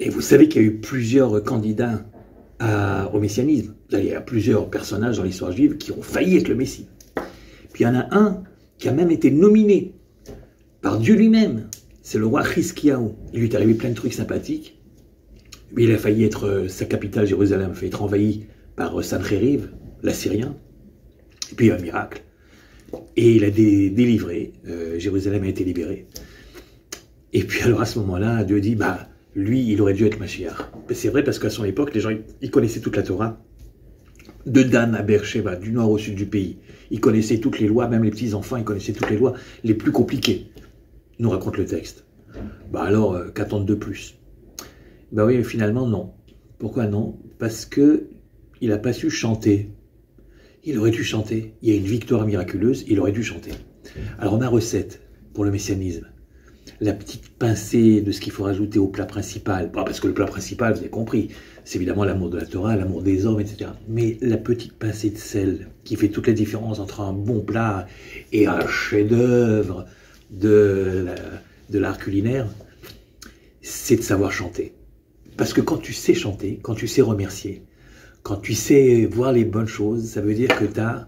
Et vous savez qu'il y a eu plusieurs candidats au messianisme. Il y a plusieurs personnages dans l'histoire juive qui ont failli être le Messie. Puis il y en a un qui a même été nominé par Dieu lui-même. C'est le roi Chizkiyahu. Il lui est arrivé plein de trucs sympathiques. Mais il a failli être, sa capitale, Jérusalem, a failli être envahie par Sancheriv, l'Assyrien. Et puis il y a un miracle. Et il a délivré. Jérusalem a été libérée. Et puis alors à ce moment-là, Dieu dit, bah, lui, il aurait dû être Mashiach. C'est vrai parce qu'à son époque, les gens, ils connaissaient toute la Torah. De Dan à Beersheba, du nord au sud du pays. Ils connaissaient toutes les lois, même les petits-enfants, ils connaissaient toutes les lois les plus compliquées, nous raconte le texte. Bah alors, qu'attendre de plus? Bah oui, finalement, non. Pourquoi non? Parce que il n'a pas su chanter. Il aurait dû chanter. Il y a une victoire miraculeuse, il aurait dû chanter. Alors, ma recette pour le messianisme, la petite pincée de ce qu'il faut rajouter au plat principal. Parce que le plat principal, vous avez compris, c'est évidemment l'amour de la Torah, l'amour des hommes, etc. Mais la petite pincée de sel qui fait toute la différence entre un bon plat et un chef-d'œuvre de l'art culinaire, c'est de savoir chanter. Parce que quand tu sais chanter, quand tu sais remercier, quand tu sais voir les bonnes choses, ça veut dire que tu as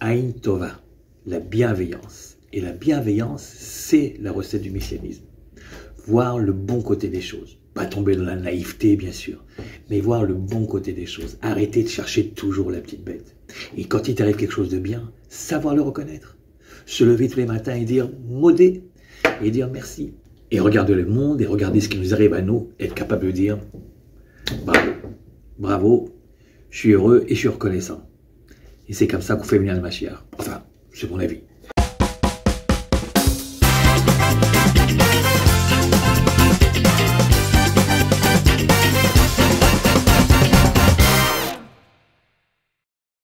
Aïn Tova, la bienveillance. Et la bienveillance, c'est la recette du messianisme. Voir le bon côté des choses. Pas tomber dans la naïveté, bien sûr, mais voir le bon côté des choses. Arrêter de chercher toujours la petite bête. Et quand il t'arrive quelque chose de bien, savoir le reconnaître. Se lever tous les matins et dire « modé » et dire « merci ». Et regarder le monde et regarder ce qui nous arrive à nous, être capable de dire « bravo, bravo, je suis heureux et je suis reconnaissant ». Et c'est comme ça qu'on fait venir le Mashiach. Enfin, c'est mon avis.